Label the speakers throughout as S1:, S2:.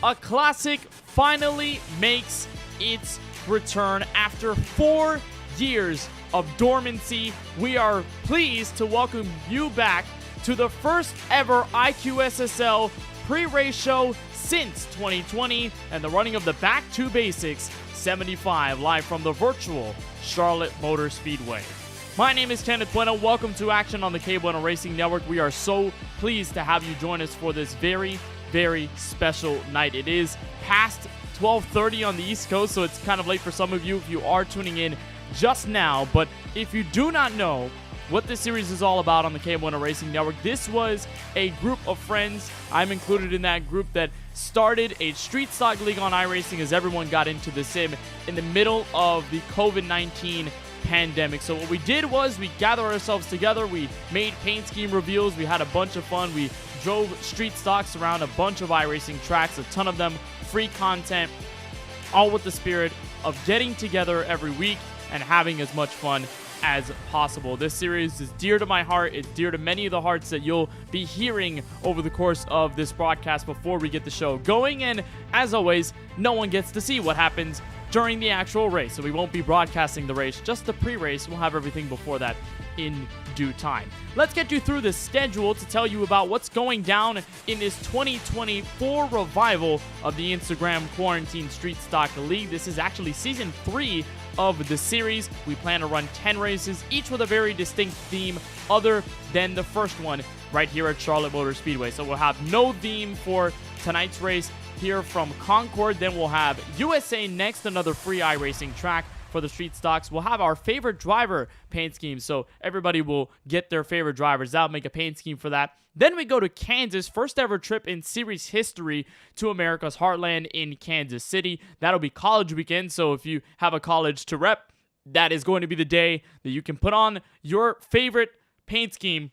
S1: A classic finally makes its return after 4 years of dormancy. We are pleased to welcome you back to the first ever IQSSL pre-race show since 2020 and the running of the Back to Basics 75 live from the virtual Charlotte Motor Speedway. My name is Kenneth Bueno. Welcome to Action on the K1 Racing Network. We are so pleased to have you join us for this very special night. It is past 12:30 on the East Coast, so it's kind of late for some of you if you are tuning in just now. But if you do not know what this series is all about on the K1 Racing Network, this was a group of friends. I'm included in that group that started a street stock league on iRacing as everyone got into the sim in the middle of the COVID-19 pandemic. So what we did was we gathered ourselves together, we made paint scheme reveals, we had a bunch of fun, we drove street stocks around a bunch of iRacing tracks, a ton of them, free content, all with the spirit of getting together every week and having as much fun as possible. This series is dear to my heart. It's dear to many of the hearts that you'll be hearing over the course of this broadcast before we get the show going. And as always, no one gets to see what happens during the actual race, so we won't be broadcasting the race, just the pre-race. We'll have everything before that in due time. Let's get you through the schedule to tell you about what's going down in this 2024 revival of the Instagram Quarantine Street Stock League. This is actually season 3 of the series. We plan to run 10 races, each with a very distinct theme other than the first one right here at Charlotte Motor Speedway. So we'll have no theme for tonight's race here from Concord. Then we'll have USA next, another free iRacing track for the street stocks. We'll have our favorite driver paint scheme, so everybody will get their favorite drivers. That'll make a paint scheme for that. Then we go to Kansas, first ever trip in series history to America's Heartland in Kansas City. That'll be college weekend, so if you have a college to rep, that is going to be the day that you can put on your favorite paint scheme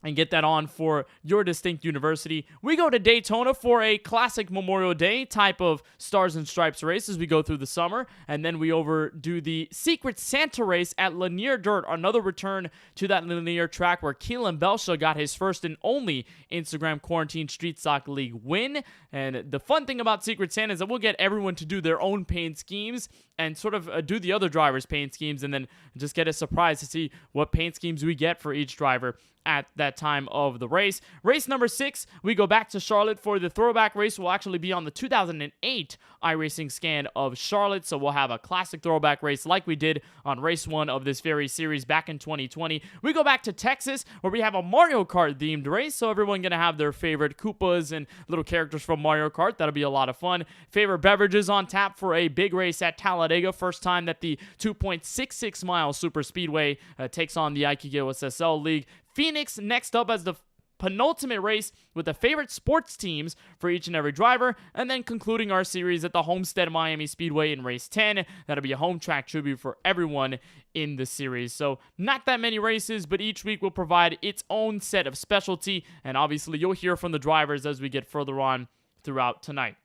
S1: and get that on for your distinct university. We go to Daytona for a classic Memorial Day type of Stars and Stripes race as we go through the summer. And then we overdo the Secret Santa race at Lanier Dirt, another return to that Lanier track where Keelan Belsha got his first and only Instagram Quarantine Street Stock League win. And the fun thing about Secret Santa is that we'll get everyone to do their own paint schemes and sort of do the other drivers' paint schemes, and then just get a surprise to see what paint schemes we get for each driver at that time of the race. Race number 6, we go back to Charlotte for the throwback race. Will actually be on the 2008 iRacing scan of Charlotte, so we'll have a classic throwback race like we did on race 1 of this very series back in 2020. We go back to Texas where we have a Mario Kart themed race, so everyone gonna have their favorite Koopas and little characters from Mario Kart. That'll be a lot of fun. Favorite beverages on tap for a big race at Talladega. First time that the 2.66 mile super speedway takes on the IQSSL League. Phoenix next up as the penultimate race with the favorite sports teams for each and every driver, and then concluding our series at the Homestead Miami Speedway in race 10. That'll be a home track tribute for everyone in the series. So not that many races, but each week will provide its own set of specialty, and obviously you'll hear from the drivers as we get further on throughout tonight.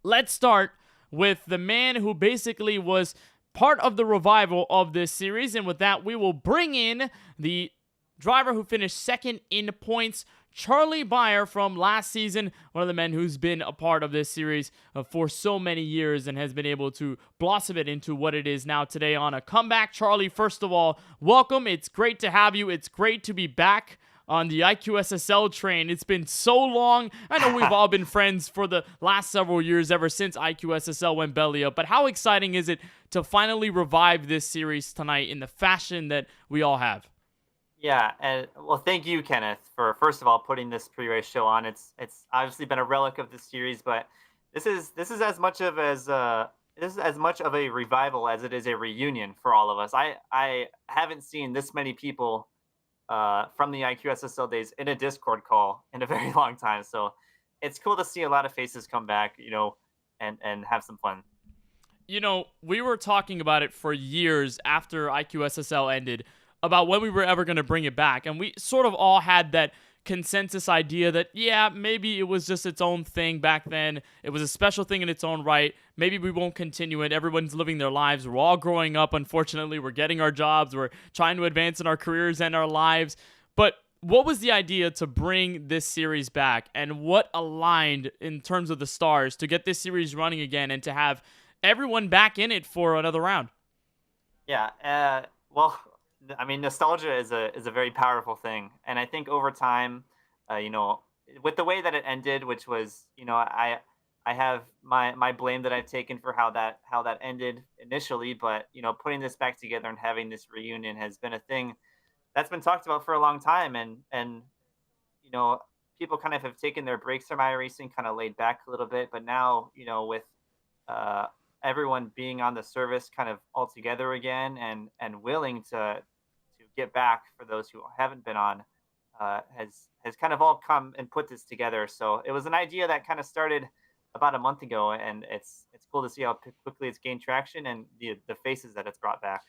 S1: Let's start with the man who basically was part of the revival of this series, and with that we will bring in the driver who finished second in points, Charlie Beyer from last season, one of the men who's been a part of this series for so many years and has been able to blossom it into what it is now today on a comeback. Charlie, first of all, welcome. It's great to have you. It's great to be back on the IQSSL train. It's been so long. I know we've all been friends for the last several years, ever since IQSSL went belly up, but how exciting is it to finally revive this series tonight in the fashion that we all have?
S2: Yeah, and well, thank you, Kenneth, for first of all putting this pre-race show on. It's obviously been a relic of the series, but this is as much of a revival as it is a reunion for all of us. I haven't seen this many people from the IQSSL days in a Discord call in a very long time, so it's cool to see a lot of faces come back, and have some fun.
S1: We were talking about it for years after IQSSL ended, about when we were ever going to bring it back. And we sort of all had that consensus idea that, yeah, maybe it was just its own thing back then. It was a special thing in its own right. Maybe we won't continue it. Everyone's living their lives. We're all growing up. Unfortunately, we're getting our jobs. We're trying to advance in our careers and our lives. But what was the idea to bring this series back, and what aligned in terms of the stars to get this series running again and to have everyone back in it for another round?
S2: Yeah. Well, I mean, nostalgia is a very powerful thing, and I think over time, you know, with the way that it ended, which was, I have my blame that I've taken for how that ended initially, but putting this back together and having this reunion has been a thing that's been talked about for a long time, and you know, people kind of have taken their breaks from iRacing, kind of laid back a little bit, but now, with uh, everyone being on the service kind of all together again, and willing to get back for those who haven't been on, has kind of all come and put this together. So it was an idea that kind of started about a month ago, and it's cool to see how quickly it's gained traction and the faces that it's brought back.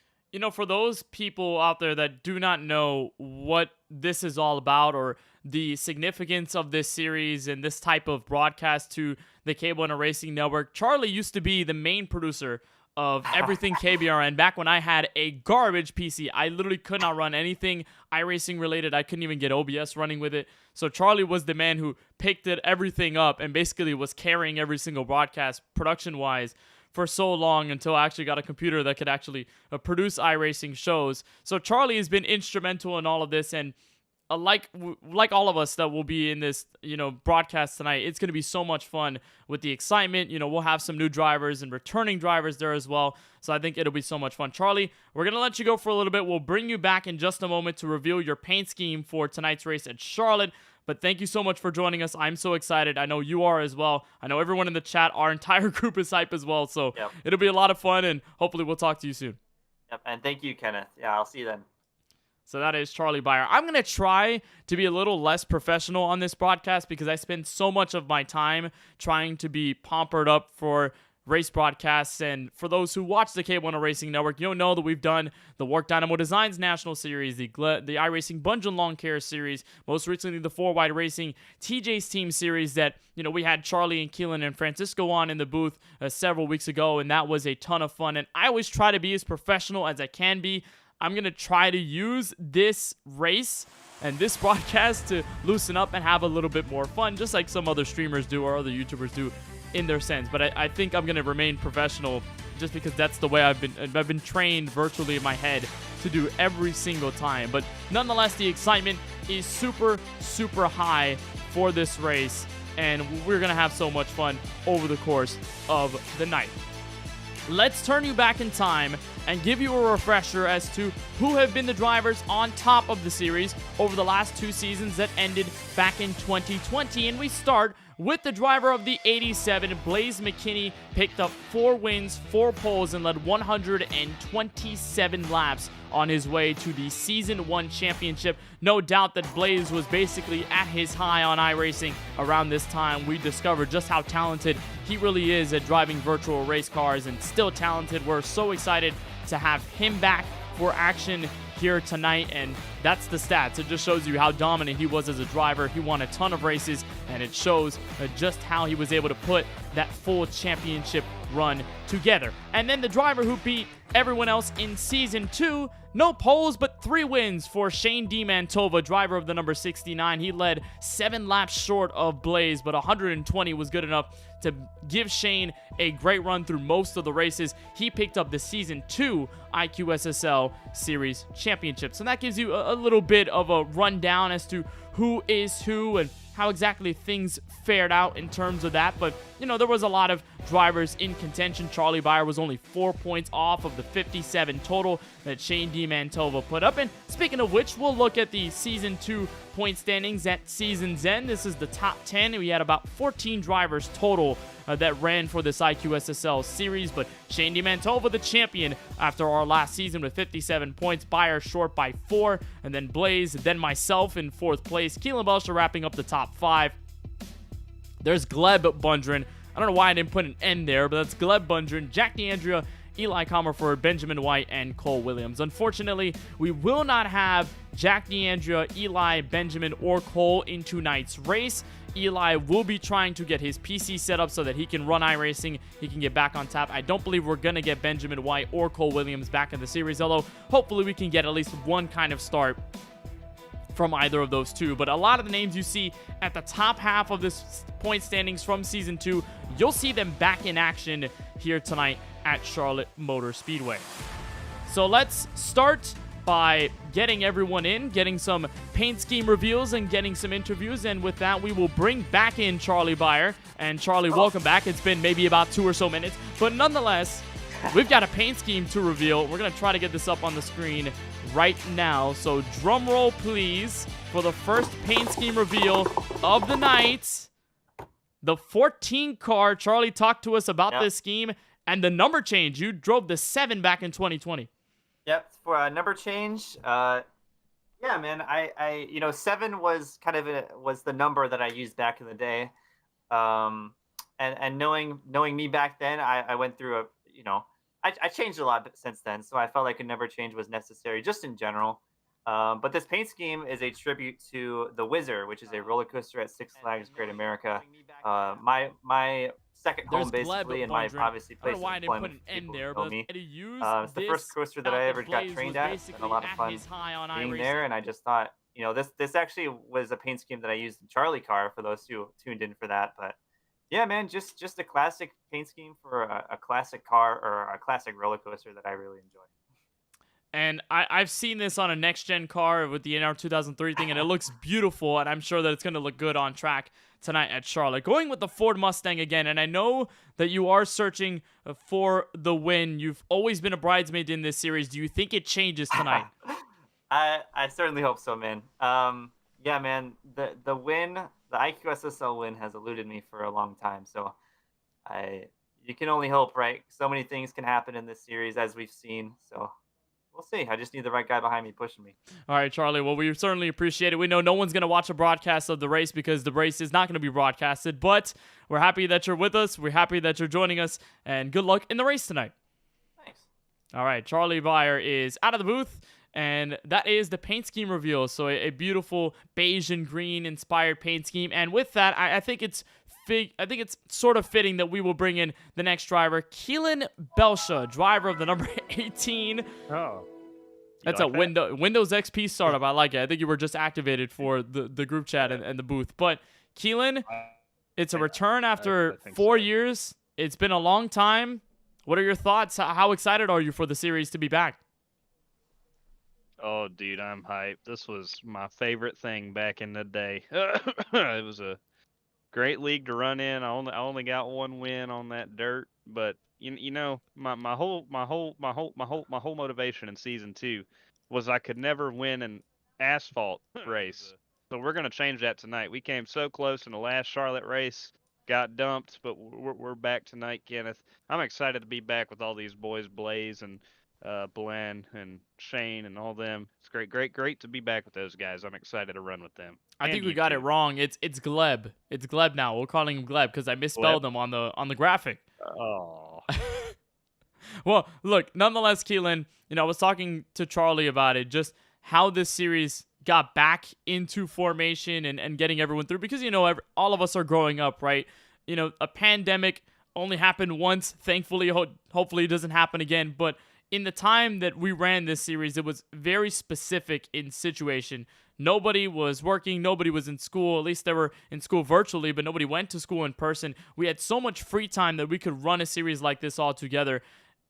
S1: For those people out there that do not know what this is all about or the significance of this series and this type of broadcast to the Cable and Racing Network, Charlie used to be the main producer of everything KBRN back when I had a garbage PC. I literally could not run anything iRacing related. I couldn't even get OBS running with it. So Charlie was the man who picked everything up and basically was carrying every single broadcast production-wise for so long until I actually got a computer that could actually produce iRacing shows. So Charlie has been instrumental in all of this, and like all of us that will be in this broadcast tonight, it's going to be so much fun with the excitement. We'll have some new drivers and returning drivers there as well, so I think it'll be so much fun. Charlie, we're going to let you go for a little bit. We'll bring you back in just a moment to reveal your paint scheme for tonight's race at Charlotte. But thank you so much for joining us. I'm so excited. I know you are as well. I know everyone in the chat, our entire group is hype as well. So
S2: Yep.
S1: It'll be a lot of fun, and hopefully we'll talk to you soon.
S2: Yep. And thank you, Kenneth. Yeah, I'll see you then.
S1: So that is Charlie Byer. I'm going to try to be a little less professional on this broadcast because I spend so much of my time trying to be pompered up for race broadcasts. And for those who watch the K1 Racing Network, you'll know that we've done the Work Dynamo Designs National Series, the iRacing Bungeon Lawn Care Series, most recently the 4Wide Racing TJ's Team Series that, we had Charlie and Keelan and Francisco on in the booth several weeks ago, and that was a ton of fun. And I always try to be as professional as I can be. I'm going to try to use this race and this broadcast to loosen up and have a little bit more fun, just like some other streamers do or other YouTubers do in their sense. But I think I'm going to remain professional just because that's the way I've been trained virtually in my head to do every single time. But nonetheless, the excitement is super, super high for this race, and we're going to have so much fun over the course of the night. Let's turn you back in time and give you a refresher as to who have been the drivers on top of the series over the last two seasons that ended back in 2020. And we start with the driver of the 87, Blaze McKinney, picked up 4 wins, 4 poles, and led 127 laps on his way to the Season 1 championship. No doubt that Blaze was basically at his high on iRacing around this time. We discovered just how talented he really is at driving virtual race cars, and still talented. We're so excited to have him back for action here tonight, and that's the stats. It just shows you how dominant he was as a driver. He won a ton of races, and it shows just how he was able to put that full championship run together. And then the driver who beat everyone else in Season 2, no poles, but 3 wins for Shane D. Mantova, driver of the number 69. He led 7 laps short of Blaze, but 120 was good enough to give Shane a great run through most of the races. He picked up the Season 2 IQSSL Series Championship. So that gives you a little bit of a rundown as to who is who and how exactly things fared out in terms of that. But, there was a lot of drivers in contention. Charlie Byer was only 4 points off of the 57 total that Shane D. Mantova put up. And speaking of which, we'll look at the Season 2 point standings at season's end. This is the top 10. We had about 14 drivers total that ran for this IQSSL series, but Shane D. Mantova, the champion after our last season with 57 points, Byer short by 4, and then Blaze, then myself in 4th place, Keelan Belsher wrapping up the top 5. There's Gleb Bundren. I don't know why I didn't put an N there, but that's Gleb Bundren, Jack DeAndrea, Eli Comerford, Benjamin White, and Cole Williams. Unfortunately, we will not have Jack DeAndrea, Eli, Benjamin, or Cole in tonight's race. Eli will be trying to get his PC set up so that he can run iRacing. He can get back on top. I don't believe we're going to get Benjamin White or Cole Williams back in the series, although hopefully we can get at least one kind of start from either of those two. But a lot of the names you see at the top half of this point standings from season 2, you'll see them back in action here tonight at Charlotte Motor Speedway. So let's start by getting everyone in, getting some paint scheme reveals, and getting some interviews. And with that, we will bring back in Charlie Byer. And Charlie, welcome back. It's been maybe about 2 or so minutes, but nonetheless, we've got a paint scheme to reveal. We're going to try to get this up on the screen right now. So drum roll, please, for the first paint scheme reveal of the night. The 14 car. Charlie, talk to us about this scheme and the number change. You drove the 7 back in 2020.
S2: Yep, for a number change. Yeah, man. I 7 was kind of was the number that I used back in the day. And knowing me back then, I went through I changed a lot since then, so I felt like a number change was necessary just in general. But this paint scheme is a tribute to the Whizzer, which is a roller coaster at Six Flags Great America. My second home, basically, and my obviously place of employment. It's the first coaster that I ever got trained at. It's been a lot of fun being there, and I just thought, this actually was a paint scheme that I used in Charlie Car for those who tuned in for that. But yeah, man, just a classic paint scheme for a classic car or a classic roller coaster that I really enjoy.
S1: And I've seen this on a next-gen car with the NR 2003 thing, and it looks beautiful, and I'm sure that it's going to look good on track tonight at Charlotte. Going with the Ford Mustang again, and I know that you are searching for the win. You've always been a bridesmaid in this series. Do you think it changes tonight?
S2: I certainly hope so, man. Yeah, man, the win, the IQSSL win has eluded me for a long time, so you can only hope, right? So many things can happen in this series, as we've seen, so we'll see. I just need the right guy behind me pushing me.
S1: All right, Charlie. Well, we certainly appreciate it. We know no one's going to watch a broadcast of the race because the race is not going to be broadcasted, but we're happy that you're with us. We're happy that you're joining us, and good luck in the race tonight.
S2: Thanks.
S1: All right, Charlie Byer is out of the booth, and that is the paint scheme reveal. So a beautiful beige and green inspired paint scheme. And with that, I think it's sort of fitting that we will bring in the next driver, Keelan Belsha, driver of the number 18.
S3: Oh.
S1: That's like a Windows XP startup. I like it. I think you were just activated for the group chat and the booth. But Keelan, it's a return after 4 years. It's been a long time. What are your thoughts? How excited are you for the series to be back?
S3: Oh, dude, I'm hyped. This was my favorite thing back in the day. It was a great league to run in. I only got one win on that dirt, but my whole motivation in season 2 was I could never win an asphalt race. So we're gonna change that tonight. We came so close in the last Charlotte race, got dumped, but we're back tonight, Kenneth. I'm excited to be back with all these boys, Blaze and Blen and Shane and all them. It's great to be back with those guys. I'm excited to run with them.
S1: I think we got it wrong. It's Gleb. It's Gleb now. We're calling him Gleb because I misspelled him on the graphic.
S3: Oh.
S1: Well, look, nonetheless, Keelan, I was talking to Charlie about it, just how this series got back into formation and getting everyone through because, all of us are growing up, right? A pandemic only happened once. Thankfully, hopefully it doesn't happen again. But in the time that we ran this series, it was very specific in situation. Nobody was working. Nobody was in school. At least they were in school virtually, but nobody went to school in person. We had so much free time that we could run a series like this all together.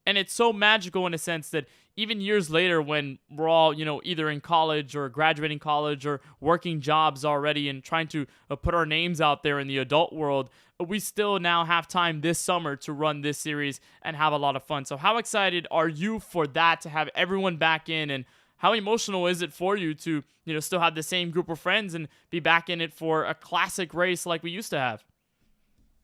S1: And it's so magical in a sense that even years later when we're all, either in college or graduating college or working jobs already and trying to put our names out there in the adult world, we still now have time this summer to run this series and have a lot of fun. So how excited are you for that, to have everyone back in, and how emotional is it for you to, still have the same group of friends and be back in it for a classic race like we used to have?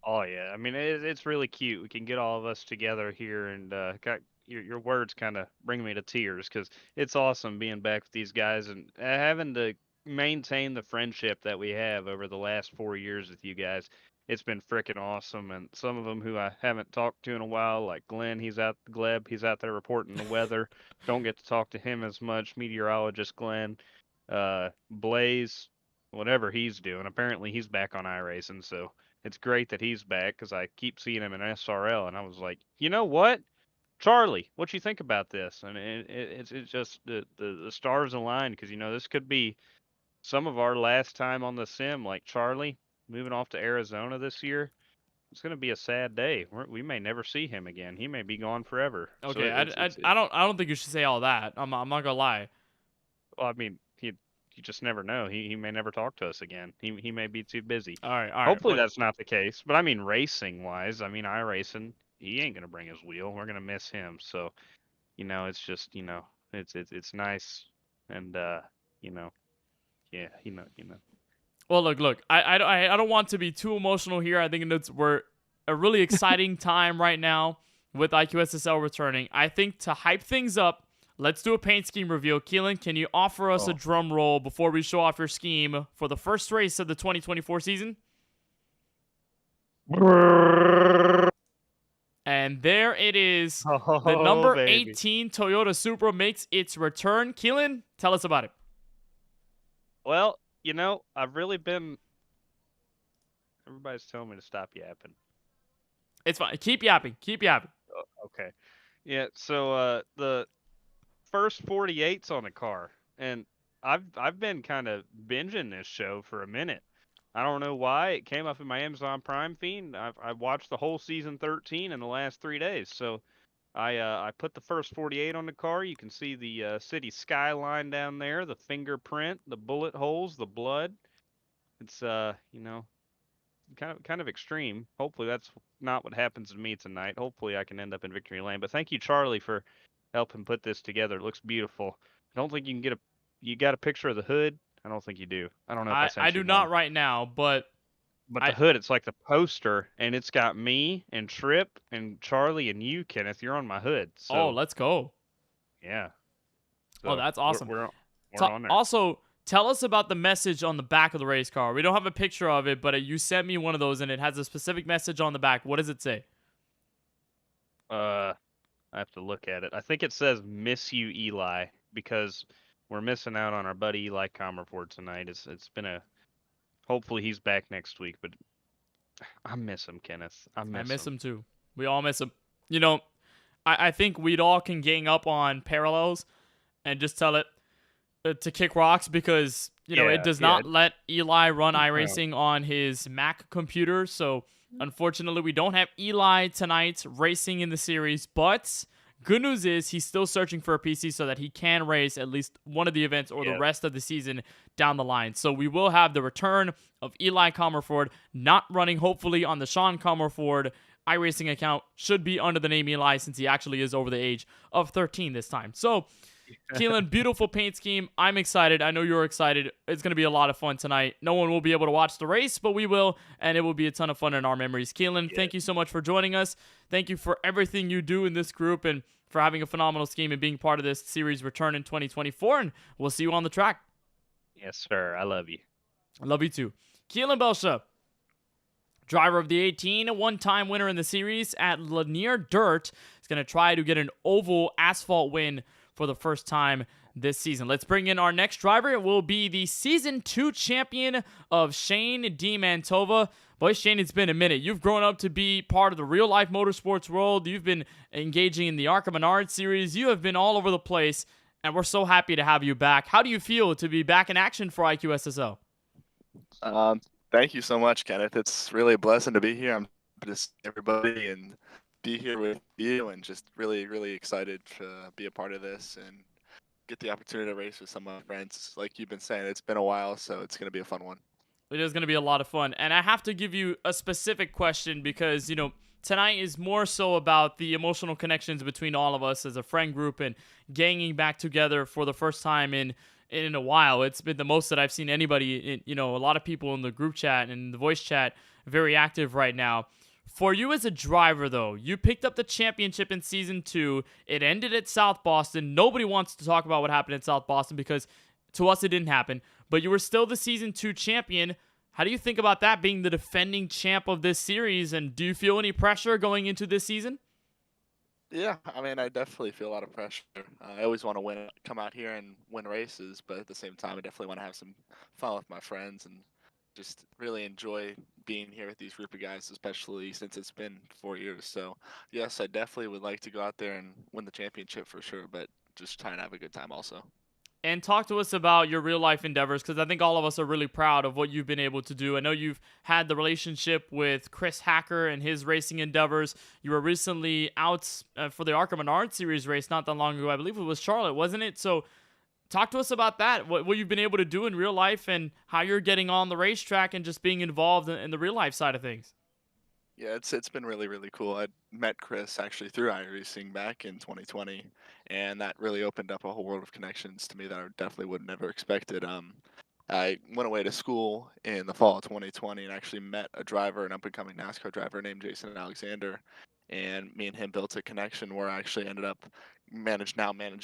S3: Oh yeah, I mean it's really cute. We can get all of us together here, and got your words kind of bring me to tears because it's awesome being back with these guys and having to maintain the friendship that we have over the last 4 years with you guys. It's been freaking awesome, and some of them who I haven't talked to in a while, like Gleb, he's out there reporting the weather. Don't get to talk to him as much. Meteorologist Glenn, Blaze, whatever he's doing. Apparently he's back on iRacing, so it's great that he's back because I keep seeing him in SRL, and I was like, you know what, Charlie, what you think about this? And it's just the stars align because this could be some of our last time on the sim, like Charlie, moving off to Arizona this year, it's going to be a sad day. We may never see him again. He may be gone forever. So
S1: Okay, I don't think you should say all that. I'm not gonna lie.
S3: well, I mean, you just never know. He may never talk to us again. He may be too busy.
S1: All right, all right.
S3: Hopefully
S1: Look,
S3: that's not the case. But I mean, racing wise, I mean, iRacing, he ain't gonna bring his wheel. We're gonna miss him. So it's just it's nice and you know, yeah,
S1: well, look. I don't want to be too emotional here. I think we're a really exciting time right now with IQSSL returning. I think to hype things up, let's do a paint scheme reveal. Keelan, can you offer us a
S3: Oh.
S1: drum roll before we show off your scheme for the first race of the 2024 season? And there it is. The
S3: Oh,
S1: number
S3: baby.
S1: 18 Toyota Supra makes its return. Keelan, tell us about it.
S3: Well, I've really been. Everybody's telling me to stop yapping.
S1: It's fine. Keep yapping. Keep yapping.
S3: Okay. Yeah. So the first 48's on the car, and I've been kind of binging this show for a minute. I don't know why it came up in my Amazon Prime feed. I've watched the whole season 13 in the last 3 days. So I put the first 48 on the car. You can see the city skyline down there, the fingerprint, the bullet holes, the blood. It's kind of extreme. Hopefully that's not what happens to me tonight. Hopefully I can end up in victory lane. But thank you, Charlie, for helping put this together. It looks beautiful. I don't think you can get a. You got a picture of the hood? I don't think you do. I don't know if I
S1: I
S3: sent
S1: do
S3: you
S1: not
S3: one.
S1: right now, but
S3: But the
S1: I
S3: hood, it's like the poster, and it's got me and Trip and Charlie and you, Kenneth. You're on my hood.
S1: oh,
S3: So
S1: let's go.
S3: yeah.
S1: Oh,
S3: So
S1: that's
S3: we're
S1: awesome.
S3: we're we're on there.
S1: Also, tell us about the message on the back of the race car. We don't have a picture of it, but you sent me one of those, and it has a specific message on the back. What does it say?
S3: I have to look at it. I think it says "Miss you, Eli," because we're missing out on our buddy Eli Comerford tonight. It's been a. Hopefully he's back next week, but I miss him, Kenneth. I
S1: I
S3: miss
S1: miss
S3: him.
S1: him too. We all miss him. You know, I think we'd all can gang up on parallels and just tell it to kick rocks because it
S3: Yeah,
S1: does
S3: yeah.
S1: not let Eli run
S3: No.
S1: iRacing on his Mac computer. So unfortunately, we don't have Eli tonight racing in the series. But good news is he's still searching for a PC so that he can race at least one of the events or the
S3: Yeah.
S1: rest of the season down the line. So we will have the return of Eli Comerford, not running hopefully on the Sean Comerford iRacing account. Should be under the name Eli since he actually is over the age of 13 this time. So Keelan, beautiful paint scheme. I'm excited. I know you're excited. It's going to be a lot of fun tonight. No one will be able to watch the race, but we will, and it will be a ton of fun in our memories. Keelan,
S3: Yeah.
S1: thank you so much for joining us. Thank you for everything you do in this group and for having a phenomenal scheme and being part of this series return in 2024, and we'll see you on the track.
S3: Yes, sir. I love you.
S1: I love you too. Keelan Belsha, driver of the 18, a one-time winner in the series at Lanier Dirt, is going to try to get an oval asphalt win for the first time this season. Let's bring in our next driver. It will be the Season 2 champion of Shane D. Mantova. Boy, Shane, it's been a minute. You've grown up to be part of the real-life motorsports world. You've been engaging in the ARCA Menard series. You have been all over the place, and we're so happy to have you back. How do you feel to be back in action for IQSSL?
S4: Thank you so much, Kenneth. It's really a blessing to be here. I'm just everybody and be here with you, and just really, really excited to be a part of this and get the opportunity to race with some of my friends. Like you've been saying, it's been a while, so it's going to be a fun one.
S1: It is going to be a lot of fun. And I have to give you a specific question because, tonight is more so about the emotional connections between all of us as a friend group and ganging back together for the first time in a while. It's been the most that I've seen anybody, a lot of people in the group chat and the voice chat very active right now. For you as a driver, though, you picked up the championship in Season 2. It ended at South Boston. Nobody wants to talk about what happened at South Boston because to us it didn't happen. But you were still the Season 2 champion. How do you think about that being the defending champ of this series? And do you feel any pressure going into this season?
S4: Yeah, I mean, I definitely feel a lot of pressure. I always want to win, come out here and win races, but at the same time, I definitely want to have some fun with my friends and just really enjoy being here with these group of guys, especially since it's been 4 years. So, yes, I definitely would like to go out there and win the championship for sure, but just trying to have a good time also.
S1: and talk to us about your real life endeavors, because I think all of us are really proud of what you've been able to do. I know you've had the relationship with Chris Hacker and his racing endeavors. You were recently out for the Arkham Menard Series race not that long ago. I believe it was Charlotte, wasn't it? So talk to us about that, what you've been able to do in real life and how you're getting on the racetrack and just being involved in the real life side of things.
S4: Yeah, it's been really really cool. I met Chris actually through iRacing back in 2020, and that really opened up a whole world of connections to me that I definitely would never expected. I went away to school in the fall of 2020 and actually met a driver, an up and coming NASCAR driver named Jason Alexander, and me and him built a connection where I actually ended up manage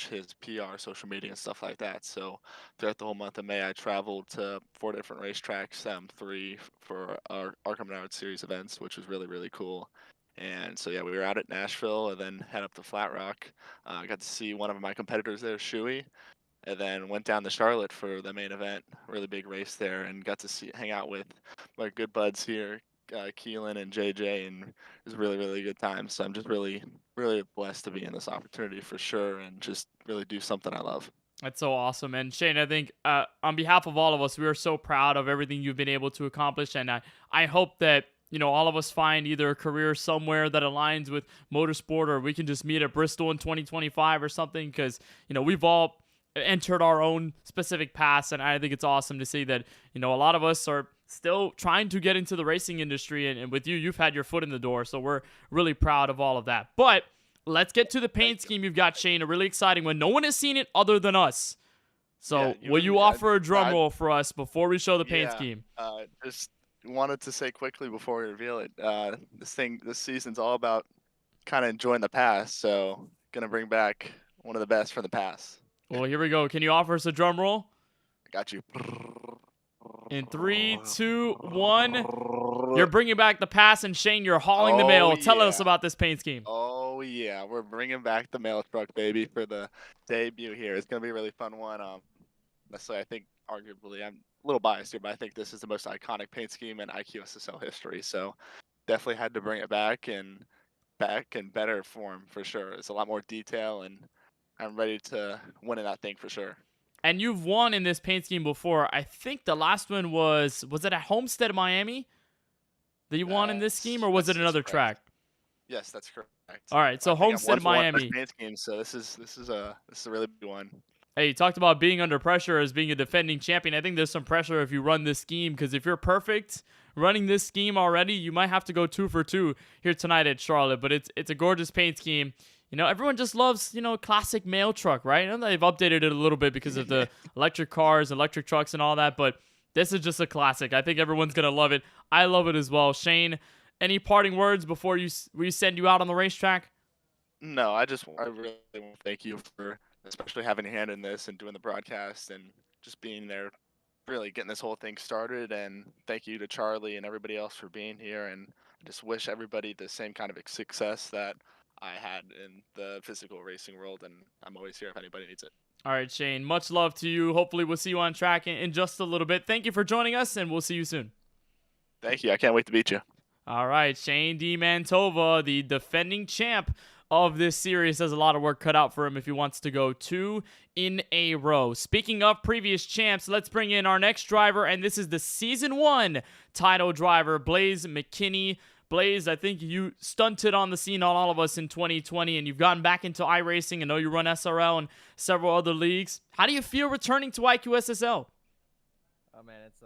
S4: his PR, social media, and stuff like that. So throughout the whole month of May, I traveled to 4 different racetracks, three for our Arkham Menard Series events, which was really, really cool. And so, yeah, we were out at Nashville and then head up to Flat Rock. I got to see one of my competitors there, Shuey, and then went down to Charlotte for the main event, really big race there, and got to hang out with my good buds here, Keelan and JJ, and it was a really, really good time. So I'm just really, really blessed to be in this opportunity for sure, and just really do something I love.
S1: That's so awesome. And Shane, I think on behalf of all of us, we are so proud of everything you've been able to accomplish. And I hope that, all of us find either a career somewhere that aligns with motorsport, or we can just meet at Bristol in 2025 or something, because, we've all entered our own specific paths. And I think it's awesome to see that, a lot of us are still trying to get into the racing industry. And with you, you've had your foot in the door. So we're really proud of all of that. But let's get to the paint scheme you've got, Shane. A really exciting one. No one has seen it other than us. So will you offer a drum roll for us before we show the paint scheme?
S4: Just wanted to say quickly before we reveal it, this season's all about kind of enjoying the past. So gonna bring back one of the best from the past.
S1: Well, here we go. Can you offer us a drum roll?
S4: I got you.
S1: In 3, 2, 1. You're bringing back the past, and Shane, you're hauling the mail. Tell us about this paint scheme.
S4: Oh, yeah. We're bringing back the mail truck, baby, for the debut here. It's going to be a really fun one. Necessarily, I think, arguably, I'm a little biased here, but I think this is the most iconic paint scheme in IQSSL history. So definitely had to bring it back in better form for sure. It's a lot more detail, and I'm ready to win in that thing for sure.
S1: And you've won in this paint scheme before. I think the last one was it at Homestead, Miami? That you won in this scheme, or was it another track?
S4: Yes, that's correct.
S1: All right, so Homestead, Miami.
S4: Paint scheme, so this is a really big one.
S1: Hey, you talked about being under pressure as being a defending champion. I think there's some pressure if you run this scheme, because if you're perfect running this scheme already, you might have to go 2 for 2 here tonight at Charlotte. But it's a gorgeous paint scheme. Everyone just loves, classic mail truck, right? I know they've updated it a little bit because of the electric cars, electric trucks, and all that, but this is just a classic. I think everyone's going to love it. I love it as well. Shane, any parting words before we send you out on the racetrack?
S4: No, I really want to thank you for especially having a hand in this and doing the broadcast and just being there, really getting this whole thing started. And thank you to Charlie and everybody else for being here. And I just wish everybody the same kind of success that I had in the physical racing world, and I'm always here if anybody needs it.
S1: All right, Shane, much love to you. Hopefully we'll see you on track in just a little bit. Thank you for joining us, and we'll see you soon.
S4: Thank you. I can't wait to beat you.
S1: All right, Shane D. Mantova, the defending champ of this series, has a lot of work cut out for him if he wants to go 2 in a row. Speaking of previous champs, let's bring in our next driver, and this is the Season 1 title driver, Blaze McKinney. Blaze, I think you stunted on the scene on all of us in 2020, and you've gotten back into iRacing. I know you run SRL and several other leagues. How do you feel returning to IQSSL?
S5: Oh man, it's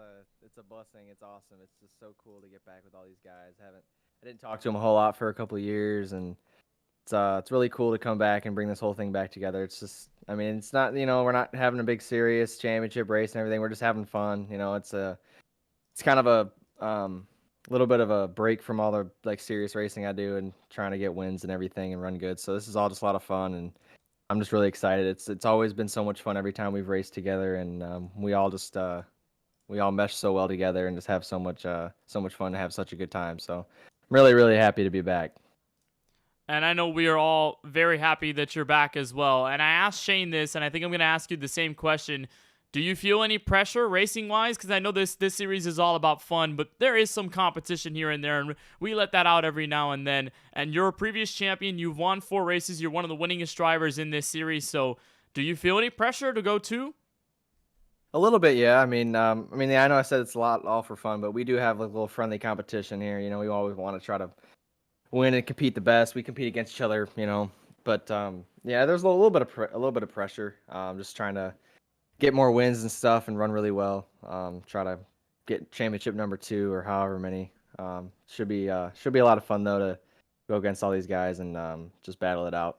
S5: a blessing. It's awesome. It's just so cool to get back with all these guys. I didn't talk to them a whole lot for a couple of years, and it's really cool to come back and bring this whole thing back together. It's just, I mean, it's not, we're not having a big serious championship race and everything. We're just having fun. It's kind of a little bit of a break from all the serious racing I do and trying to get wins and everything and run good. So this is all just a lot of fun, and I'm just really excited. It's always been so much fun every time we've raced together, and we all mesh so well together and just have so much fun to have such a good time. So I'm really, really happy to be back.
S1: And I know we are all very happy that you're back as well. And I asked Shane this, and I think I'm going to ask you the same question. Do you feel any pressure racing-wise? Because I know this series is all about fun, but there is some competition here and there, and we let that out every now and then. And you're a previous champion. You've won 4 races. You're one of the winningest drivers in this series. So do you feel any pressure to go 2?
S5: A little bit, yeah. Yeah, I know I said it's a lot all for fun, but we do have like a little friendly competition here. You know, we always want to try to win and compete the best. We compete against each other, you know. But yeah, there's a little bit of a little bit of pressure. Just trying to get more wins and stuff and run really well. Try to get championship number 2 or however many. Should be a lot of fun though to go against all these guys and just battle it out.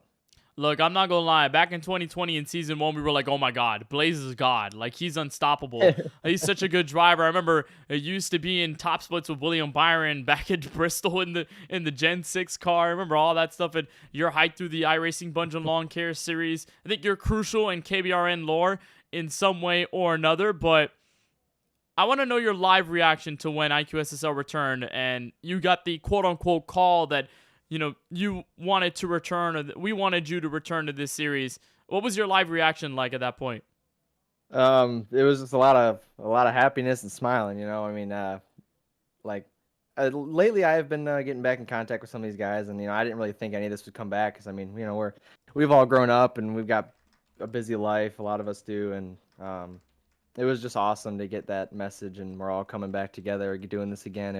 S1: Look, I'm not gonna lie. Back in 2020 in season 1, we were like, "Oh my God, Blaze is God! Like he's unstoppable. He's such a good driver." I remember it used to be in top splits with William Byron back at Bristol in the Gen 6 car. I remember all that stuff. And your hype through the iRacing Bunch and Lawn Care series. I think you're crucial in KBRN lore in some way or another. But I want to know your live reaction to when IQSSL returned and you got the quote-unquote call that, you know, you wanted to return, or we wanted you to return to this series. What was your live reaction like at that point?
S5: It was just a lot of happiness and smiling. You know, like lately I have been getting back in contact with some of these guys, and you know, I didn't really think any of this would come back because I mean, you know, we've all grown up and we've got a busy life. A lot of us do, and it was just awesome to get that message, and we're all coming back together, doing this again.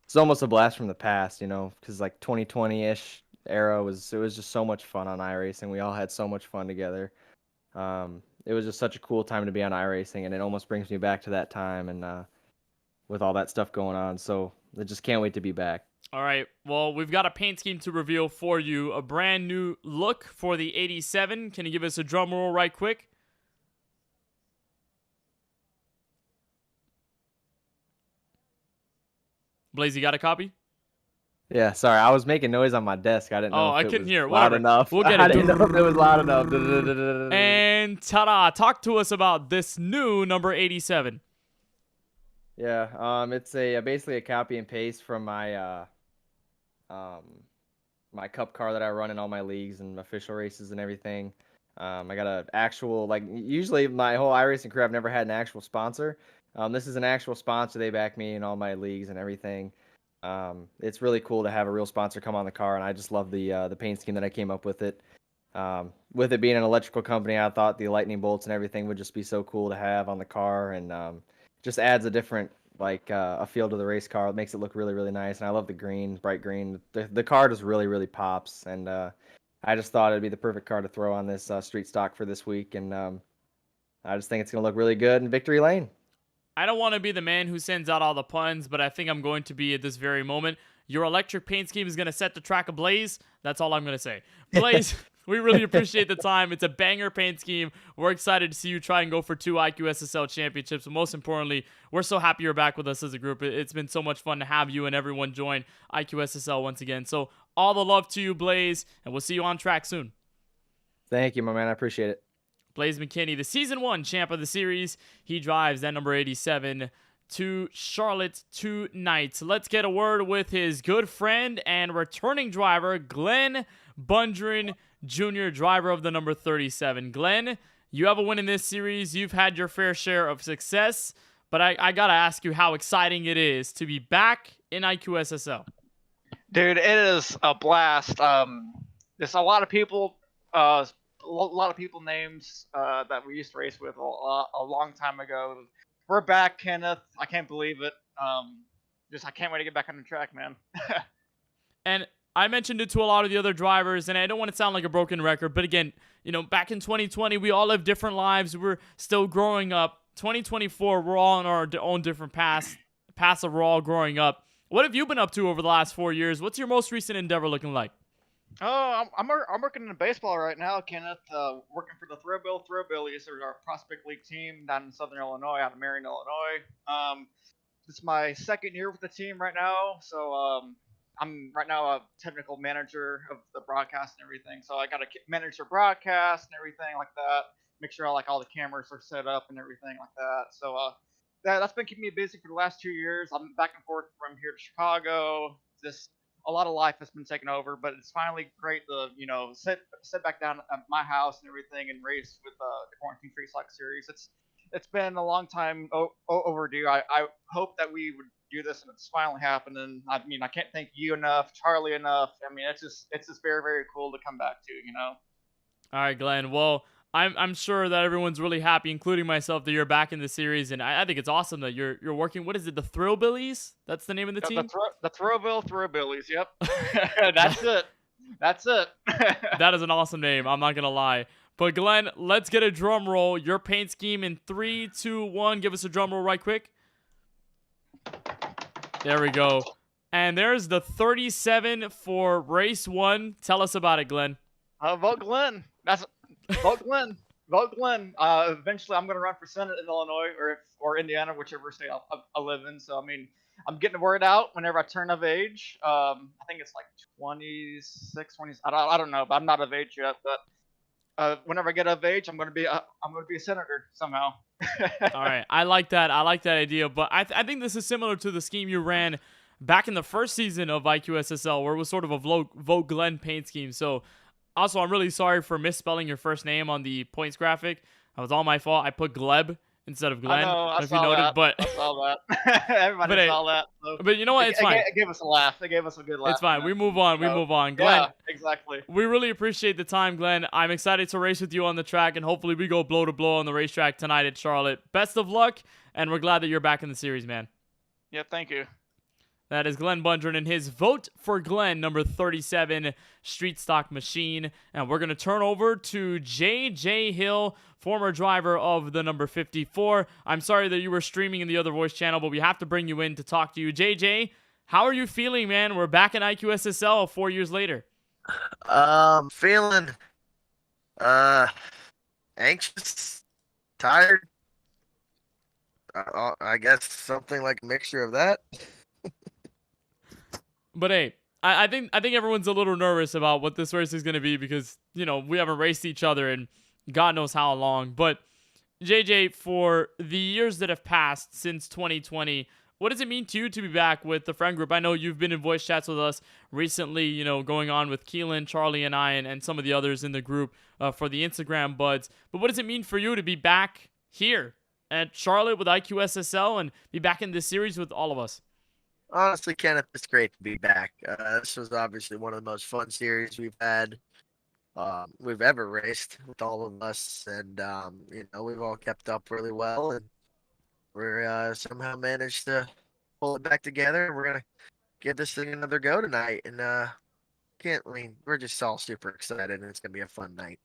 S5: It's almost a blast from the past, you know, because like 2020-ish era it was just so much fun on iRacing. We all had so much fun together. It was just such a cool time to be on iRacing, and it almost brings me back to that time, and with all that stuff going on. So I just can't wait to be back.
S1: All right. Well, we've got a paint scheme to reveal for you. A brand new look for the 87. Can you give us a drum roll right quick? Blaze, you got a copy?
S5: Yeah, sorry, I was making noise on my desk. I didn't know if
S1: I
S5: it
S1: couldn't
S5: was
S1: hear.
S5: loud
S1: Whatever.
S5: enough.
S1: We'll get
S5: I
S1: it.
S5: didn't know if it was loud enough.
S1: And ta-da! Talk to us about this new number 87.
S5: Yeah, it's basically a copy and paste from my my cup car that I run in all my leagues and official races and everything. I got an actual, like, usually my whole iRacing career I've never had an actual sponsor. This is an actual sponsor. They back me in all my leagues and everything. It's really cool to have a real sponsor come on the car, and I just love the paint scheme that I came up with it. With it being an electrical company, I thought the lightning bolts and everything would just be so cool to have on the car, and just adds a different, like, a feel to the race car. It makes it look really, really nice, and I love the green, bright green. The car just really, really pops, and I just thought it'd be the perfect car to throw on this street stock for this week, and I just think it's gonna look really good in victory lane.
S1: I don't want to be the man who sends out all the puns, but I think I'm going to be at this very moment. Your electric paint scheme is going to set the track ablaze. That's all I'm going to say. Blaze, we really appreciate the time. It's a banger paint scheme. We're excited to see you try and go for 2 IQSSL championships. But most importantly, we're so happy you're back with us as a group. It's been so much fun to have you and everyone join IQSSL once again. So all the love to you, Blaze, and we'll see you on track soon.
S5: Thank you, my man. I appreciate it.
S1: Blaze McKinney, the Season 1 champ of the series. He drives that number 87 to Charlotte tonight. Let's get a word with his good friend and returning driver, Glenn Bundren Jr., driver of the number 37. Glenn, you have a win in this series. You've had your fair share of success, but I got to ask you how exciting it is to be back in IQSSL.
S6: Dude, it is a blast. There's a lot of people names that we used to race with a long time ago. We're back, Kenneth. I can't believe it. I can't wait to get back on the track, man.
S1: And I mentioned it to a lot of the other drivers, and I don't want to sound like a broken record, but again, you know, back in 2020, we all live different lives. We're still growing up. 2024, we're all on our own different paths of we're all growing up. What have you been up to over the last 4 years? What's your most recent endeavor looking like?
S6: Oh, I'm working in baseball right now, Kenneth. Working for the Throwbillies. They're our prospect league team down in Southern Illinois, out of Marion, Illinois. This is my second year with the team right now, so I'm right now a technical manager of the broadcast and everything. So I got to manage their broadcast and everything like that. Make sure all the cameras are set up and everything like that. So that's been keeping me busy for the last 2 years. I'm back and forth from here to Chicago. A lot of life has been taken over, but it's finally great to, you know, sit back down at my house and everything and race with the Quarantine Free Slack series. It's been a long time overdue. I hope that we would do this and it's finally happening. I mean, I can't thank you enough, Charlie enough. I mean, it's just very, very cool to come back to, you know.
S1: All right, Glenn. Well, I'm sure that everyone's really happy, including myself, that you're back in the series, and I think it's awesome that you're working. What is it? The Thrillbillies? That's the name of the team.
S6: The Throwbillies. Yep. That's it. That's it.
S1: That is an awesome name. I'm not gonna lie. But Glenn, let's get a drum roll. Your paint scheme in 3, 2, 1. Give us a drum roll right quick. There we go. And there's the 37 for race 1. Tell us about it, Glenn.
S6: Vote Glenn. Vote Glenn. Vote Glenn. Eventually, I'm going to run for Senate in Illinois or Indiana, whichever state I live in. So, I mean, I'm getting the word out whenever I turn of age. I think it's like 26, 20. I don't know, but I'm not of age yet. But whenever I get of age, I'm going to be a senator somehow.
S1: All right, I like that. I like that idea. But I think this is similar to the scheme you ran back in the first season of IQSSL, where it was sort of a vote Glenn paint scheme. So, also, I'm really sorry for misspelling your first name on the points graphic. That was all my fault. I put Gleb instead of Glenn.
S6: I know. I
S1: if you
S6: saw
S1: noted,
S6: that.
S1: but
S6: I saw that. Everybody saw that. So.
S1: But you know what? It's fine.
S6: It gave us a laugh. It gave us a good laugh.
S1: It's fine. We move on. We move on. Glenn.
S6: Yeah, exactly.
S1: We really appreciate the time, Glenn. I'm excited to race with you on the track, and hopefully we go blow to blow on the racetrack tonight at Charlotte. Best of luck, and we're glad that you're back in the series, man.
S6: Yeah, thank you.
S1: That is Glenn Bundren and his vote for Glenn, number 37, Street Stock Machine. And we're going to turn over to J.J. Hill, former driver of the number 54. I'm sorry that you were streaming in the other voice channel, but we have to bring you in to talk to you. JJ, how are you feeling, man? We're back in IQSSL 4 years later.
S7: Feeling anxious, tired. I guess something like a mixture of that.
S1: But hey, I think everyone's a little nervous about what this race is going to be because, you know, we haven't raced each other in God knows how long. But JJ, for the years that have passed since 2020, what does it mean to you to be back with the friend group? I know you've been in voice chats with us recently, you know, going on with Keelan, Charlie, and I, and some of the others in the group for the Instagram buds. But what does it mean for you to be back here at Charlotte with IQSSL and be back in this series with all of us?
S7: Honestly, Kenneth, it's great to be back. This was obviously one of the most fun series we've ever raced with all of us, and you know, we've all kept up really well, and we're somehow managed to pull it back together. And we're gonna give this thing another go tonight, and we're just all super excited, and it's gonna be a fun night.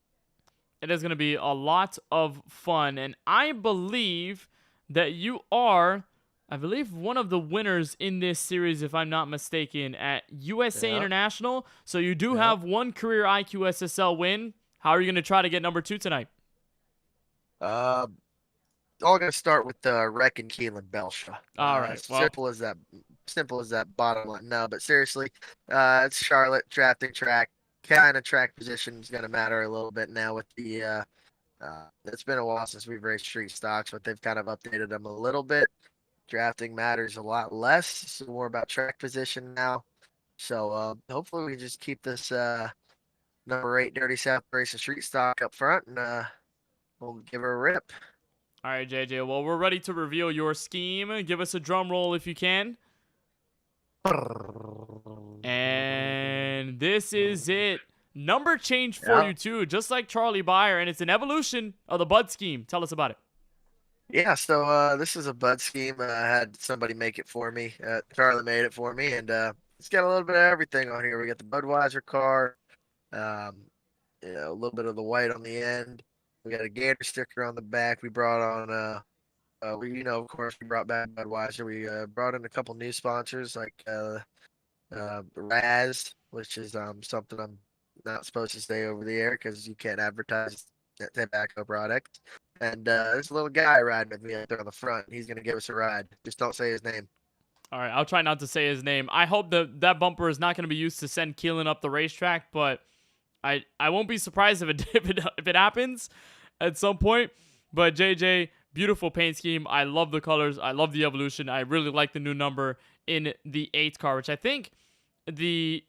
S1: It is gonna be a lot of fun, and I believe that you are. I believe one of the winners in this series, if I'm not mistaken, at USA International. So you do have one career IQSSL win. How are you going to try to get number 2 tonight?
S7: All going to start with Rec and Keelan Belsha.
S1: All right. Well,
S7: simple as that bottom line. No, but seriously, it's Charlotte, drafting track. Kind of track position is going to matter a little bit now with the it's been a while since we've raced street stocks, but they've kind of updated them a little bit. Drafting matters a lot less. It's more about track position now. So hopefully we just keep this number 8 Dirty South Racing Street Stock up front, and we'll give her a rip.
S1: All right, JJ. Well, we're ready to reveal your scheme. Give us a drum roll if you can. And this is it. Number change for you too, just like Charlie Byer, and it's an evolution of the Bud scheme. Tell us about it.
S7: Yeah, so this is a Bud scheme. I had somebody make it for me. Charlie made it for me, and it's got a little bit of everything on here. We got the Budweiser car, a little bit of the white on the end. We got a Gator sticker on the back. We brought on, of course, we brought back Budweiser. We brought in a couple new sponsors like Raz, which is something I'm not supposed to say over the air because you can't advertise that tobacco product. And there's a little guy riding with me up there on the front. He's going to give us a ride. Just don't say his name.
S1: All right, I'll try not to say his name. I hope that bumper is not going to be used to send Keelan up the racetrack, but I won't be surprised if it happens at some point. But JJ, beautiful paint scheme. I love the colors. I love the evolution. I really like the new number in the 8 car, which I think the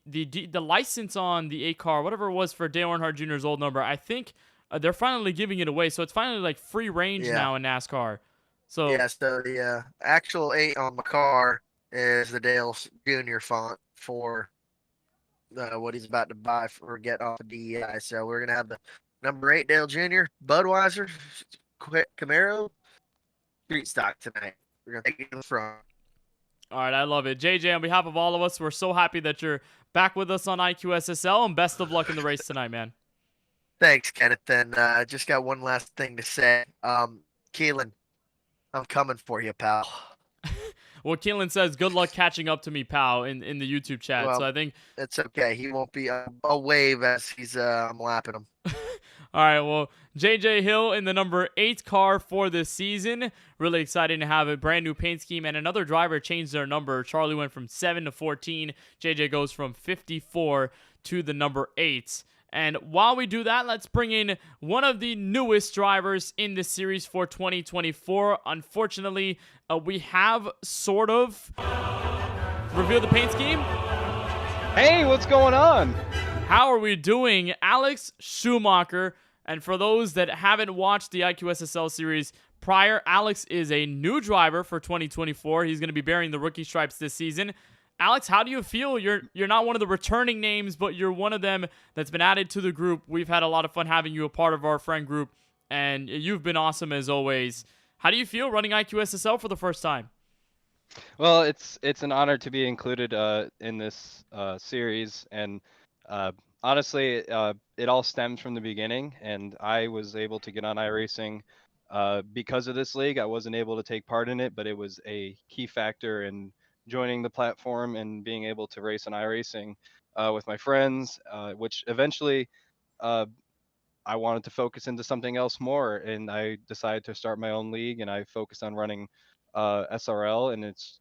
S1: license on the 8 car, whatever it was for Dale Earnhardt Jr.'s old number, I think they're finally giving it away. So it's finally like free range now in NASCAR. So
S7: yeah, so the actual 8 on the car is the Dale Jr. font for what he's about to buy or get off of DEI. So we're gonna have the Number 8, Dale Jr., Budweiser, Camaro, street stock tonight. We're going to take it in the front.
S1: All right, I love it. JJ, on behalf of all of us, we're so happy that you're back with us on IQSSL, and best of luck in the race tonight, man.
S7: Thanks, Kenneth. And I just got one last thing to say. Keelan, I'm coming for you, pal.
S1: Well, Keelan says, good luck catching up to me, pal, in the YouTube chat.
S7: Well,
S1: so I think
S7: it's okay. He won't be. I'll wave as I'm lapping him.
S1: all right, well, JJ Hill in the number 8 car for this season. Really exciting to have a brand new paint scheme, and another driver changed their number. Charlie went from 7 to 14. JJ goes from 54 to the number 8. And while we do that, let's bring in one of the newest drivers in the series for 2024. Unfortunately, we have sort of revealed the paint scheme.
S8: Hey, what's going on?
S1: How are we doing? Alex Schumacher. And for those that haven't watched the IQSSL series prior, Alex is a new driver for 2024. He's going to be bearing the rookie stripes this season. Alex, how do you feel? You're not one of the returning names, but you're one of them that's been added to the group. We've had a lot of fun having you a part of our friend group, and you've been awesome as always. How do you feel running IQSSL for the first time?
S8: Well, it's an honor to be included in this series, and honestly, it all stems from the beginning. And I was able to get on iRacing because of this league. I wasn't able to take part in it, but it was a key factor in joining the platform and being able to race on iRacing with my friends, which eventually I wanted to focus into something else more, and I decided to start my own league, and I focused on running SRL. And it's,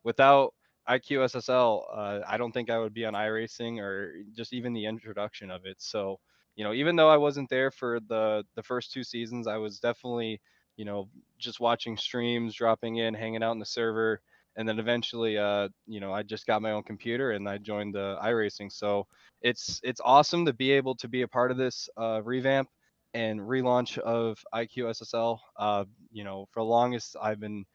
S8: without IQSSL, I don't think I would be on iRacing or just even the introduction of it. So, even though I wasn't there for the first 2 seasons, I was definitely, just watching streams, dropping in, hanging out in the server, and then eventually, I just got my own computer and I joined the iRacing. So it's awesome to be able to be a part of this revamp and relaunch of IQSSL. For the longest, I've been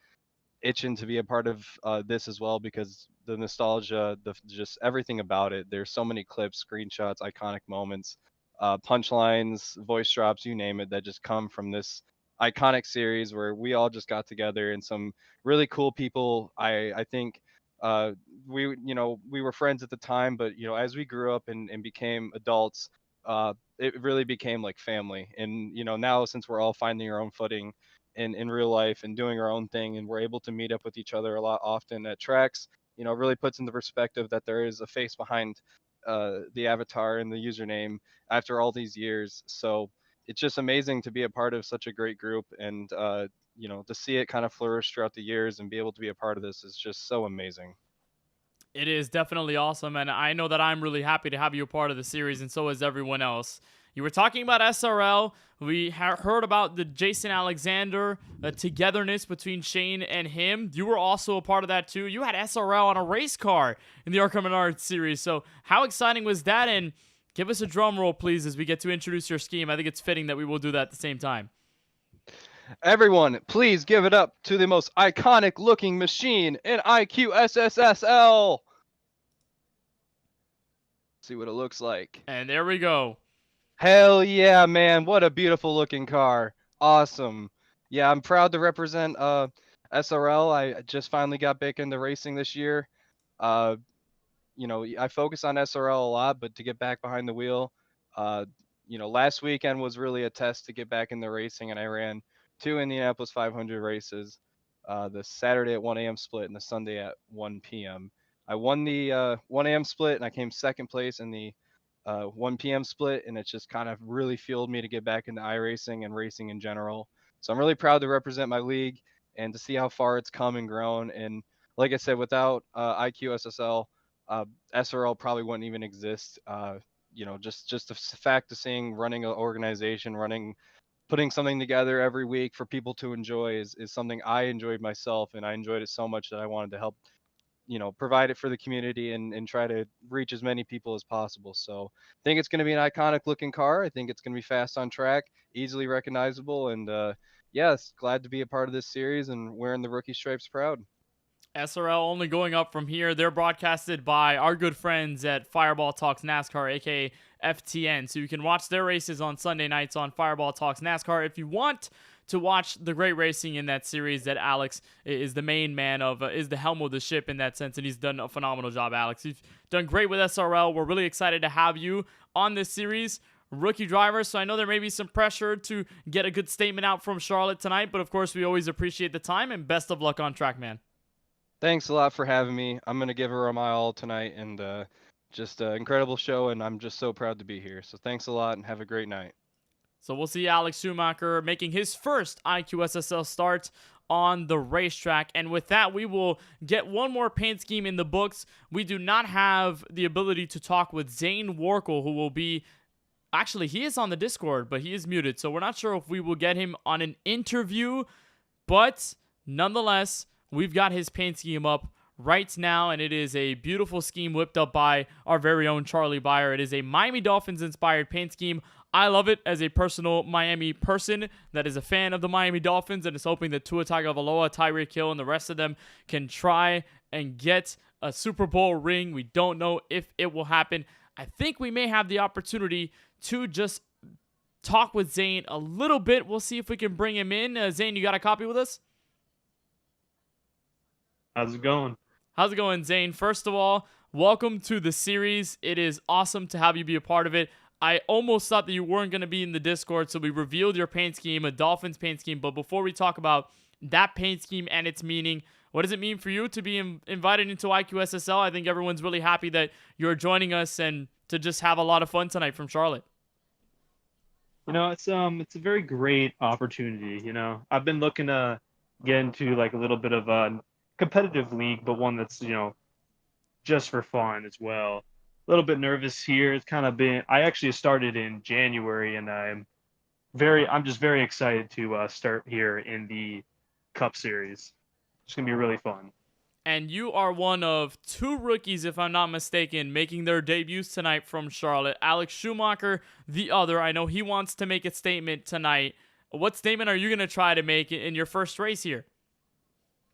S8: itching to be a part of this as well, because the nostalgia, just everything about it. There's so many clips, screenshots, iconic moments, punchlines, voice drops, you name it, that just come from this iconic series where we all just got together, and some really cool people. I think uh, we were friends at the time, but as we grew up and became adults, it really became like family. And now, since we're all finding our own footing in real life and doing our own thing, and we're able to meet up with each other a lot often at tracks, really puts into perspective that there is a face behind the avatar and the username after all these years. So it's just amazing to be a part of such a great group, and to see it kind of flourish throughout the years and be able to be a part of this is just so amazing.
S1: It is definitely awesome, and I know that I'm really happy to have you a part of the series, and so is everyone else. You were talking about SRL. We heard about the Jason Alexander togetherness between Shane and him. You were also a part of that too. You had SRL on a race car in the Arkham Menard series. So how exciting was that? And give us a drum roll, please, as we get to introduce your scheme. I think it's fitting that we will do that at the same time.
S8: Everyone, please give it up to the most iconic looking machine in IQSSL. See what it looks like.
S1: And there we go.
S8: Hell yeah, man. What a beautiful looking car. Awesome. Yeah, I'm proud to represent SRL. I just finally got back into racing this year. I focus on SRL a lot, but to get back behind the wheel, last weekend was really a test to get back in the racing, and I ran 2 Indianapolis 500 races, the Saturday at 1 a.m. split and the Sunday at 1 p.m. I won the 1 a.m. split, and I came second place in the 1 p.m. split, and it's just kind of really fueled me to get back into iRacing and racing in general. So I'm really proud to represent my league and to see how far it's come and grown. And like I said, without IQSSL, SRL probably wouldn't even exist. Just the fact of seeing, running an organization, putting something together every week for people to enjoy is something I enjoyed myself, and I enjoyed it so much that I wanted to help provide it for the community and try to reach as many people as possible. So I think it's going to be an iconic looking car. I think it's going to be fast on track, easily recognizable, and yes, glad to be a part of this series and wearing the rookie stripes proud.
S1: SRL only going up from here. They're broadcasted by our good friends at Fireball Talks NASCAR, aka FTN. So you can watch their races on Sunday nights on Fireball Talks NASCAR. If you want to watch the great racing in that series that Alex is the main man of, is the helm of the ship in that sense, and he's done a phenomenal job, Alex. You've done great with SRL. We're really excited to have you on this series. Rookie driver, so I know there may be some pressure to get a good statement out from Charlotte tonight, but of course we always appreciate the time, and best of luck on track, man.
S8: Thanks a lot for having me. I'm going to give her my all tonight, and just an incredible show, and I'm just so proud to be here. So thanks a lot, and have a great night.
S1: So we'll see Alex Schumacher making his first IQSSL start on the racetrack. And with that, we will get one more paint scheme in the books. We do not have the ability to talk with Zane Warkel, who will be... Actually, he is on the Discord, but he is muted. So we're not sure if we will get him on an interview. But nonetheless, we've got his paint scheme up right now, and it is a beautiful scheme whipped up by our very own Charlie Beyer. It is a Miami Dolphins-inspired paint scheme. I love it as a personal Miami person that is a fan of the Miami Dolphins and is hoping that Tua Tagovailoa, Tyreek Hill, and the rest of them can try and get a Super Bowl ring. We don't know if it will happen. I think we may have the opportunity to just talk with Zane a little bit. We'll see if we can bring him in. Zane, you got a copy with us?
S9: How's it going?
S1: How's it going, Zane? First of all, welcome to the series. It is awesome to have you be a part of it. I almost thought that you weren't going to be in the Discord, so we revealed your paint scheme, a Dolphins paint scheme. But before we talk about that paint scheme and its meaning, what does it mean for you to be invited into IQSSL? I think everyone's really happy that you're joining us and to just have a lot of fun tonight from Charlotte.
S9: You know, it's a very great opportunity. You know, I've been looking to get into like a little bit of a competitive league, but one that's, you know, just for fun as well. A little bit nervous here. It's kind of been, I actually started in January, and I'm just very excited to start here in the Cup Series. It's gonna be really fun.
S1: And you are one of two rookies, if I'm not mistaken, making their debuts tonight from Charlotte. Alex Schumacher, the other. I know he wants to make a statement tonight. What statement are you going to try to make in your first race here?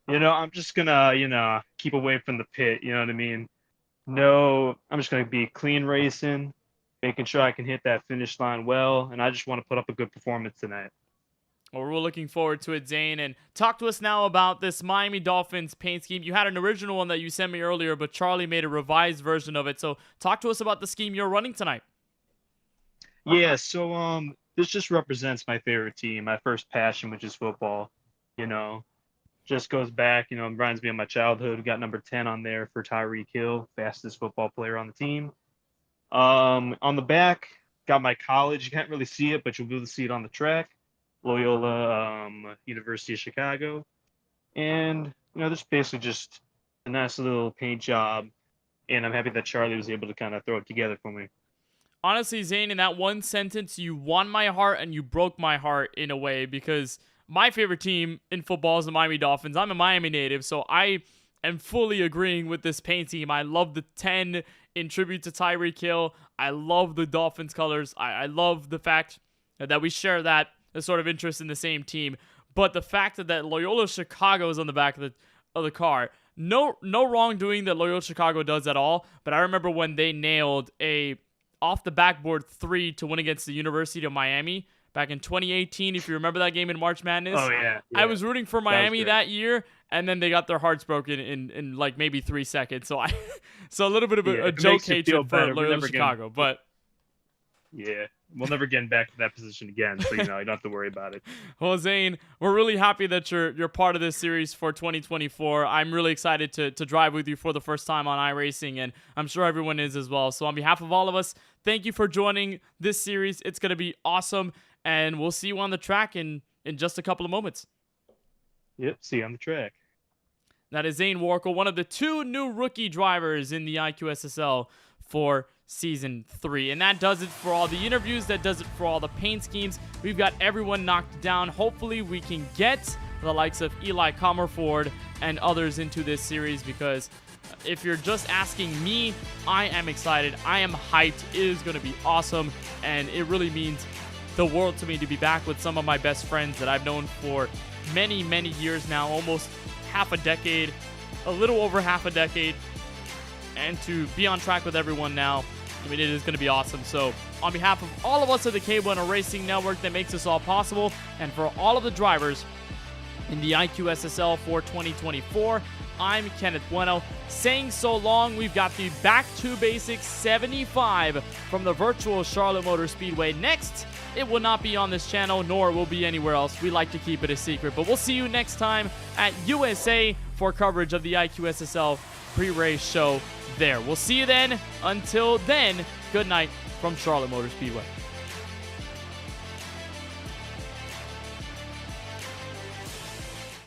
S9: You know, I'm just gonna, you know, keep away from the pit. You know what I mean? No, I'm just gonna be clean racing, making sure I can hit that finish line well, and I just want to put up a good performance tonight.
S1: Well, we're looking forward to it, Zane. And talk to us now about this Miami Dolphins paint scheme. You had an original one that you sent me earlier, but Charlie made a revised version of it. So talk to us about the scheme you're running tonight.
S9: Yeah, so this just represents my favorite team, my first passion, which is football. You know, just goes back, you know, reminds me of my childhood. We got number 10 on there for Tyreek Hill, fastest football player on the team. On the back, got my college. You can't really see it, but you'll be able to see it on the track. Loyola University of Chicago. And, you know, this is basically just a nice little paint job. And I'm happy that Charlie was able to kind of throw it together for me.
S1: Honestly, Zane, in that one sentence, you won my heart and you broke my heart in a way, because my favorite team in football is the Miami Dolphins. I'm a Miami native, so I am fully agreeing with this paint team. I love the 10 in tribute to Tyreek Hill. I love the Dolphins colors. I love the fact that we share that sort of interest in the same team. But the fact that Loyola Chicago is on the back of the car, no wrongdoing that Loyola Chicago does at all. But I remember when they nailed a off the backboard 3 to win against the University of Miami back in 2018, if you remember that game in March Madness.
S9: Oh, yeah.
S1: I was rooting for Miami that year, and then they got their hearts broken in like maybe 3 seconds. So so a little bit of a joke hatred for Loyola Chicago. But
S9: yeah, we'll never get back to that position again, so, you know, you don't have to worry about it.
S1: Well, Zane, we're really happy that you're part of this series for 2024. I'm really excited to drive with you for the first time on iRacing, and I'm sure everyone is as well. So on behalf of all of us, thank you for joining this series. It's going to be awesome, and we'll see you on the track in just a couple of moments.
S9: Yep, see you on the track.
S1: That is Zane Warkel, one of the 2 new rookie drivers in the IQSSL for Season 3. And that does it for all the interviews. That does it for all the paint schemes. We've got everyone knocked down. Hopefully we can get the likes of Eli Comerford and others into this series, because if you're just asking me, I am excited. I am hyped. It is going to be awesome, and it really means the world to me to be back with some of my best friends that I've known for many, many years now, almost half a decade. a little over half a decade, and to be on track with everyone now, I mean, it is going to be awesome. So on behalf of all of us at the K1 Racing Network that makes this all possible, and for all of the drivers in the IQSSL for 2024, I'm Kenneth Bueno saying so long. We've got the Back to Basics 75 from the virtual Charlotte Motor Speedway. Next, it will not be on this channel, nor will be anywhere else. We like to keep it a secret, but we'll see you next time at USA for coverage of the IQSSL pre-race show there. We'll see you then. Until then, good night from Charlotte Motor Speedway.